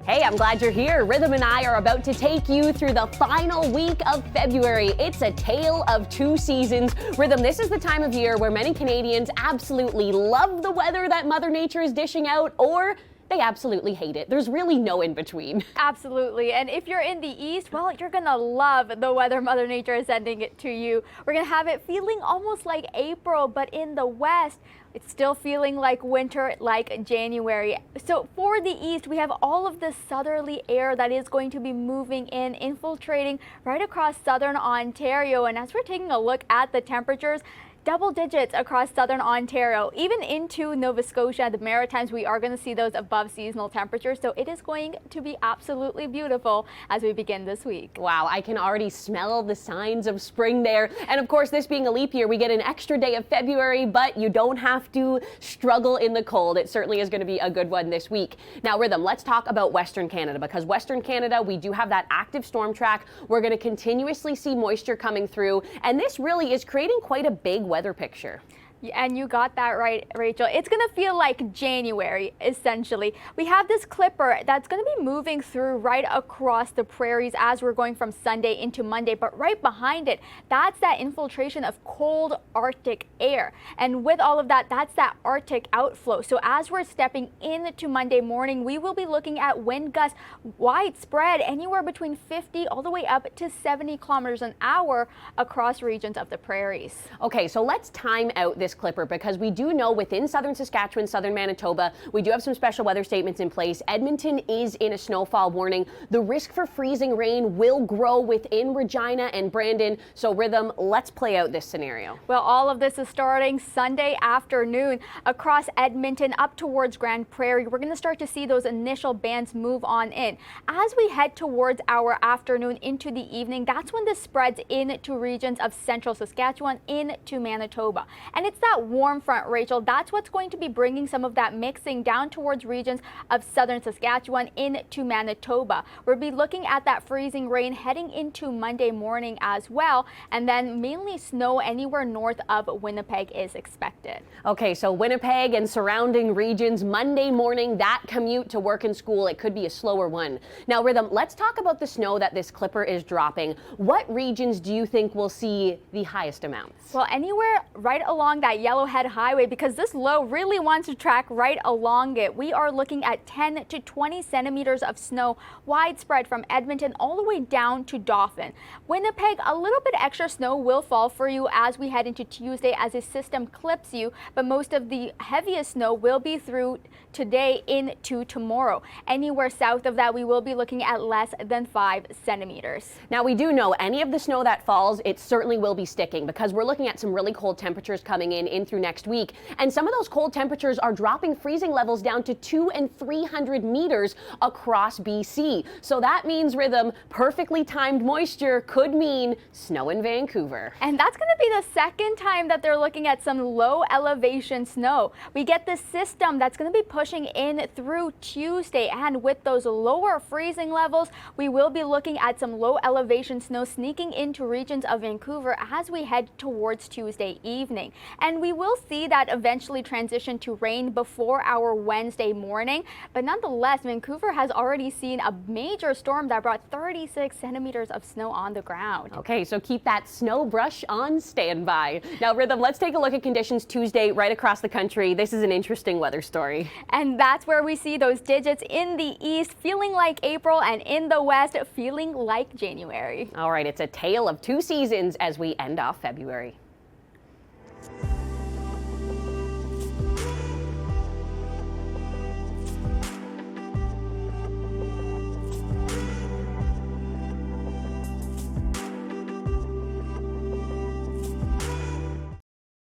Hey, I'm glad you're here. Rhythm and I are about to take you through the final week of February. It's a tale of two seasons. Rhythm, this is the time of year where many Canadians absolutely love the weather that Mother Nature is dishing out, or they absolutely hate it. There's really no in between. Absolutely. And if you're in the east, well, you're going to love the weather Mother Nature is sending it to you. We're going to have it feeling almost like April, but in the west, it's still feeling like winter, like January. So for the east, we have all of this southerly air that is going to be moving in, infiltrating right across southern Ontario. And as we're taking a look at the temperatures, double digits across southern Ontario, even into Nova Scotia, the Maritimes, we are going to see those above seasonal temperatures. So it is going to be absolutely beautiful as we begin this week. Wow, I can already smell the signs of spring there. And of course, this being a leap year, we get an extra day of February, but you don't have to struggle in the cold. It certainly is going to be a good one this week. Now, Rhythm, let's talk about Western Canada, because Western Canada, we do have that active storm track. We're going to continuously see moisture coming through, and this really is creating quite a big weather picture. And you got that right, Rachel. It's going to feel like January, essentially. We have this clipper that's going to be moving through right across the prairies as we're going from Sunday into Monday. But right behind it, that's that infiltration of cold Arctic air. And with all of that, that's that Arctic outflow. So as we're stepping into Monday morning, we will be looking at wind gusts widespread, anywhere between 50 all the way up to 70 kilometers an hour across regions of the prairies. Okay, so let's time out this clipper, because we do know within southern Saskatchewan, southern Manitoba, we do have some special weather statements in place. Edmonton is in a snowfall warning. The risk for freezing rain will grow within Regina and Brandon. So Rhythm, let's play out this scenario. Well, all of this is starting Sunday afternoon across Edmonton up towards Grand Prairie. We're going to start to see those initial bands move on in. As we head towards our afternoon into the evening, that's when this spreads into regions of central Saskatchewan into Manitoba. And it's that warm front, Rachel, that's what's going to be bringing some of that mixing down towards regions of southern Saskatchewan into Manitoba. We'll be looking at that freezing rain heading into Monday morning as well, and then mainly snow anywhere north of Winnipeg is expected. Okay, so Winnipeg and surrounding regions, Monday morning, that commute to work and school, it could be a slower one. Now, Rhythm, let's talk about the snow that this clipper is dropping. What regions do you think will see the highest amounts? Well, anywhere right along that Yellowhead Highway, because this low really wants to track right along it. We are looking at 10 to 20 centimeters of snow widespread from Edmonton all the way down to Dauphin. Winnipeg, a little bit extra snow will fall for you as we head into Tuesday as a system clips you, but most of the heaviest snow will be through today into tomorrow. Anywhere south of that, we will be looking at less than 5 centimeters. Now, we do know any of the snow that falls, it certainly will be sticking, because we're looking at some really cold temperatures coming in through next week. And some of those cold temperatures are dropping freezing levels down to 200 and 300 meters across BC. So that means, Rhythm, perfectly timed moisture could mean snow in Vancouver. And that's going to be the second time that they're looking at some low elevation snow. We get this system that's going to be pushing in through Tuesday, and with those lower freezing levels, we will be looking at some low elevation snow sneaking into regions of Vancouver as we head towards Tuesday evening. And we will see that eventually transition to rain before our Wednesday morning. But nonetheless, Vancouver has already seen a major storm that brought 36 centimeters of snow on the ground. Okay, so keep that snow brush on standby. Now, Rhythm, let's take a look at conditions Tuesday right across the country. This is an interesting weather story. And that's where we see those digits in the east feeling like April, and in the west feeling like January. All right, it's a tale of two seasons as we end off February.